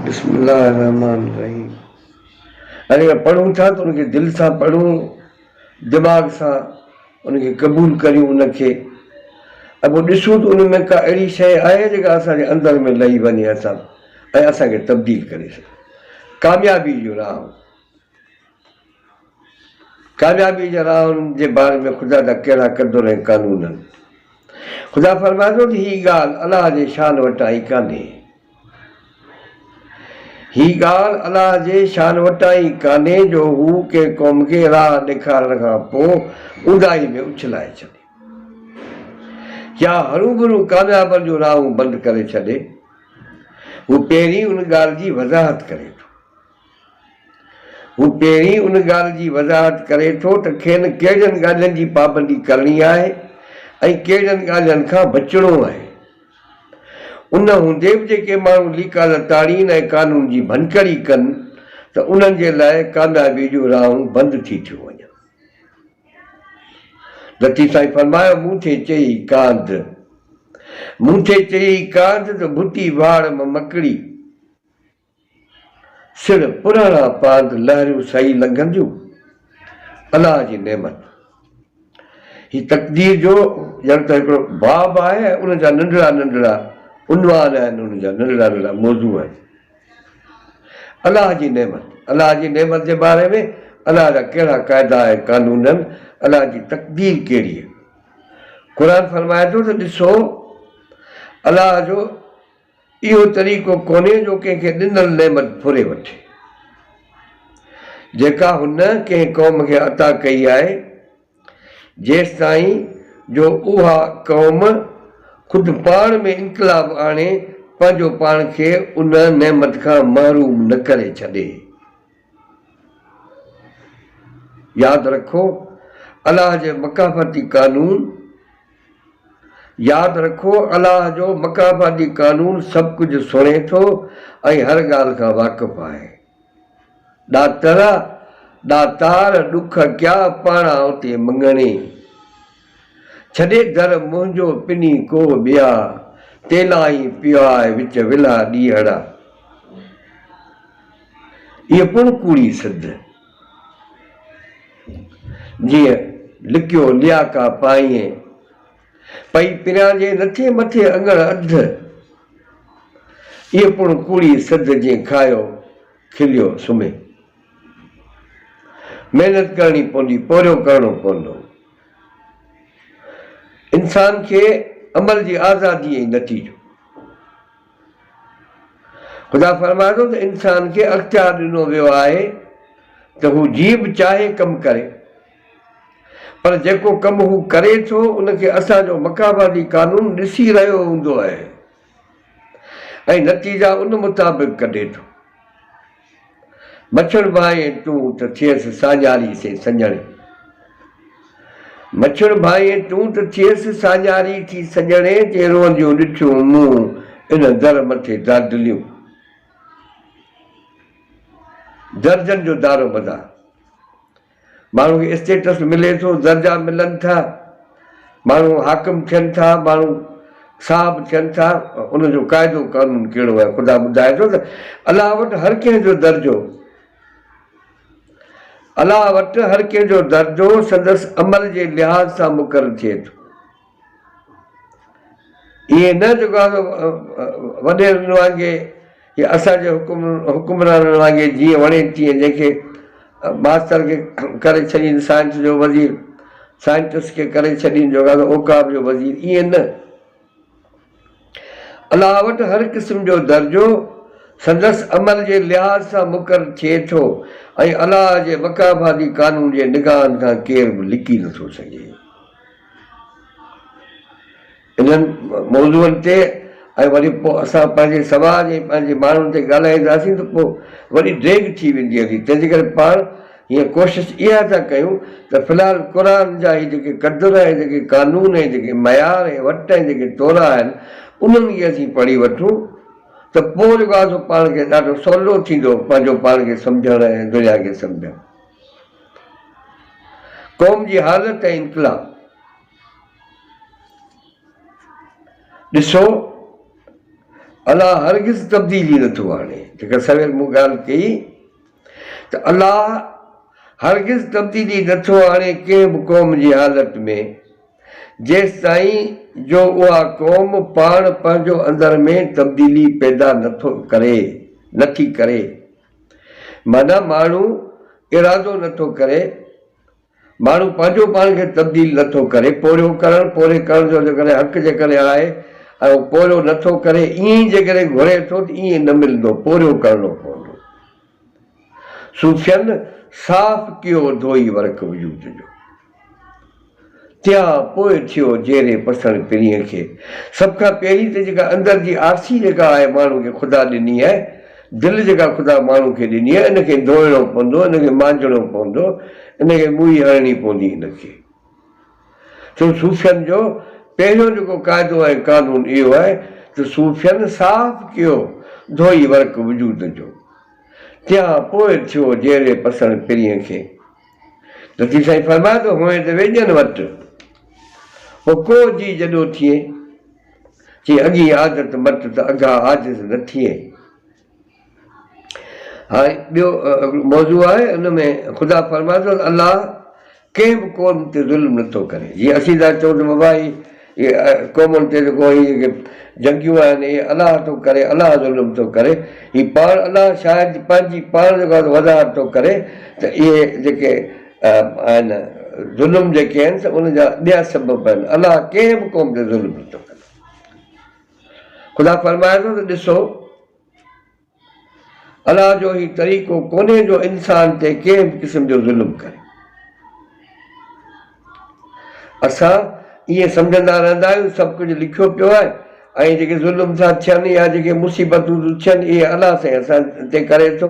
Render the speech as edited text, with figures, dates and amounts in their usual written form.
बिस्मिल्लाहिर्रहमानिर्रहीम। अरे पढ़ूं था तो उनखे दिलि सां पढ़ूं, दिमाग़ सां उनखे क़बूल करियूं उनखे। ऐं पोइ ॾिसूं त उन में का अहिड़ी शइ आहे जेका असांजे अंदरि में लही वञे ऐं असांखे तब्दील करे सघे। कामयाबी जो राह, कामयाबी जे राहनि जे बारे में ख़ुदा जा कहिड़ा क़दुर ऐं कानून आहिनि। ख़ुदा फरमाए थो त हीअ ॻाल्हि अलाह जे शान वटां ई कान्हे, हीअ ॻाल्हि अलाह जे शान वटां ई कान्हे जो हू कंहिं क़ौम खे राह ॾेखारण खां पोइ ऊंदाही में उछलाए छॾे या हरू भरू कामयाबनि जूं राहूं बंदि करे छॾे। हू पहिरीं उन ॻाल्हि जी वज़ाहत करे थो, हू पहिरीं उन ॻाल्हि जी वज़ाहत करे थो त खेनि कहिड़ियुनि ॻाल्हियुनि जी पाबंदी करणी आहे ऐं कहिड़ियुनि ॻाल्हियुनि खां बचिणो आहे। उन हूंदे बि जेके माण्हू लीका लताड़ीन ऐं कानून जी भनकड़ी कनि त उन्हनि जे लाइ कामयाबी जूं राहूं बंदि थी थियूं वञनि। लतीफ़ साईं फरमायो, मूं थे चई कांध, मूं थे चई कांध त भुती वाड़ में मकड़ी, सिर पुराणा पांध लहरियूं सही लंघंदियूं। अलाह जी नेमत ही तक़दीर जो ॼण त हिकिड़ो बाब आहे ऐं उनजा नंढड़ा नंढड़ा उनवान आहिनि, उनजा नंढड़ा नंढड़ा मौज़ू आहिनि। अलाह जी नेमत, अलाह जी नेमत जे बारे में अलाह जा कहिड़ा क़ाइदा ऐं कानून आहिनि, अलाह जी तक़दीर कहिड़ी आहे। क़ुर फरमाए थो त ॾिसो, अलाह जो इहो तरीक़ो कोन्हे जो कंहिंखे ॾिनल नेमत फुरे वठे, जेका हुन कंहिं क़ौम खे अता कई आहे, जेसि ताईं जो उहा क़ौम ख़ुदि पाण में इनकलाब आणे पंहिंजो पाण खे उन नेमत खां महरूम न करे छॾे। यादि रखो, अलाह जे मकाफ़ती कानून, यादि रखो अलाह जो मकाफ़ती कानून सभु कुझु सुणे थो ऐं हर ॻाल्हि खां वाक़ुफ़ु आहे। ॾातार ॾुख क्या पाणा उते मङणे, छॾे दर मुंहिंजो पिनी को ॿिया, तेलाई पियो आहे विच विला ॾीहड़ा। इहा पुण कूड़ी सिध, जीअं लिकियो लियाका पाईं पई पिरांजे नथे मथे अङण अध। इहा पुण कूड़ी सिध जीअं खायो खिलियो सुम्हे। महिनत करणी पवंदी, पोरियो करणो पवंदो। इंसान खे अमल जी आज़ादी ऐं नतीजो। ख़ुदा फरमाए थो त इंसान खे अख़्तियार ॾिनो वियो आहे त हू जीअं बि चाहे कमु करे, पर जेको कमु हू करे थो उनखे असांजो मकाफ़ती कानून ॾिसी रहियो हूंदो आहे ऐं नतीजा उन मुताबिक़ कढे थो। मच्छर भाई तूं त थियसि साञारी से सञणे, मच्छर भाई तूं त थियसि साञारी थी सञणे, जे रोज़ियूं ॾिठियूं मूं इन दर मथे दादलियूं। दर्जनि जो दारो मदार, माण्हू खे स्टेटस मिले थो, दर्जा मिलनि था, माण्हू हाकिम थियनि था, माण्हू साहब थियनि था, उनजो क़ाइदो कानून कहिड़ो आहे। ख़ुदा ॿुधाए थो त अलाह वटि हर कंहिंजो दर्जो, अलाह वटि हर कंहिंजो दर्जो संदसि अमल जे लिहाज़ सां मुक़ररु थिए थो। इहे न जेको आहे वॾेरनि वांगुरु या असांजे हुकुमराननि वांगुरु जीअं वणे तीअं जंहिंखे मास्तर खे करे छॾीनि साइंस जो वज़ीर, साइंटिस्ट खे करे छॾीनि जो औकाब जो वज़ीर, ईअं न। अलाह वटि हर क़िस्म जो दर्जो संदसि अमल जे लिहाज़ सां मुक़ररु थिए थो ऐं अलाह जे मकाफ़ती कानून जे निगाहनि खां केर बि लिकी नथो सघे। इन्हनि मौज़ूअनि ते ऐं वरी पोइ असां पंहिंजे समाज ऐं पंहिंजे माण्हुनि ते ॻाल्हाईंदासीं त पोइ वरी ड्रेग थी वेंदी हली। तंहिंजे करे पाण हीअं कोशिशि इहा था कयूं त फ़िलहालु क़ुर जा ही जेके क़दुर ऐं जेके कानून ऐं जेके मयार ऐं वट ऐं जेके तोरा आहिनि उन्हनि खे असीं पढ़ी वठूं त पोइ जेको आहे पाण खे ॾाढो सवलो थींदो पंहिंजो पाण खे सम्झणु ऐं दुनिया खे सम्झणु। क़ौम जी हालत ऐं इनकलाब ॾिसो, अलाह हरगिज़ तब्दीली नथो आणे। जेका सवेल मूं ॻाल्हि कई त अलाह हरगिज़ तब्दीली नथो आणे कंहिं बि क़ौम जी हालति में जेसि ताईं जो उहा क़ौम पाण पंहिंजो अंदर में तब्दीली पैदा नथी करे। माना माण्हू इरादो नथो करे, माण्हू पंहिंजो पाण खे तब्दील नथो करे। पोरियो करण जो जेकॾहिं हक़ जे करे आहे ऐं पोरियो नथो करे, ईअं ई जेकॾहिं घुरे थो त ईअं न मिलंदो, पोरियो करिणो पवंदो। सूफ़ियनि साफ़ कयो धोई वर्क वजूद जो, त्या पोइ थियो जेरे पसण पिरीअ खे। सभ खां पहिरीं त जेका अंदरि जी आरसी जेका आहे माण्हू खे ख़ुदा ॾिनी आहे, दिलि जेका ख़ुदा माण्हू खे ॾिनी आहे, इनखे धोइणो पवंदो, इनखे मांजणो पवंदो, इनखे मुई हणणी पवंदी इनखे। छो सूफ़ियनि जो पहिरियों जेको क़ाइदो ऐं कानून इहो आहे त सूफ़ियनि साफ़ कयो धोई वर्क वजूद जो, त्या पोइ थियो जेरे पसण पिरीअ खे। नथी साईं फरमाए थो हुए त वेझनि वटि हो को जी जॾो थिए, चई अॻी आदत मट त अॻा आजिज़ न थिए। हाणे ॿियो मौज़ू आहे, उन में ख़ुदा फरमाए थो अलाह कंहिं बि क़ौम ते ज़ुल्म नथो करे। जीअं असीं था चऊं त बाबा इहे क़ौमुनि ते जेको जेके जंगियूं आहिनि इहे अलाह थो करे, अलाह ज़ुल्म थो करे। हीअ पाण अलाह शायदि पंहिंजी पाण जेको वज़ाहत थो करे त इहे जेके आहिनि ज़ुल्म जेके आहिनि त उनजा ॿिया सबब आहिनि। अलाह कंहिं बि क़ौम ते ज़ुल्म नथो करे। ख़ुदा फरमाए थो त ॾिसो अलाह जो हीउ तरीक़ो कोन्हे जो इंसान ते कंहिं बि क़िस्म जो ज़ुल्म करे। असां ईअं सम्झंदा रहंदा आहियूं सभु कुझु लिखियो पियो आहे ऐं जेके ज़ुल्म था थियनि या जेके मुसीबतूं थियनि इहे अलाह सां असां ते करे थो।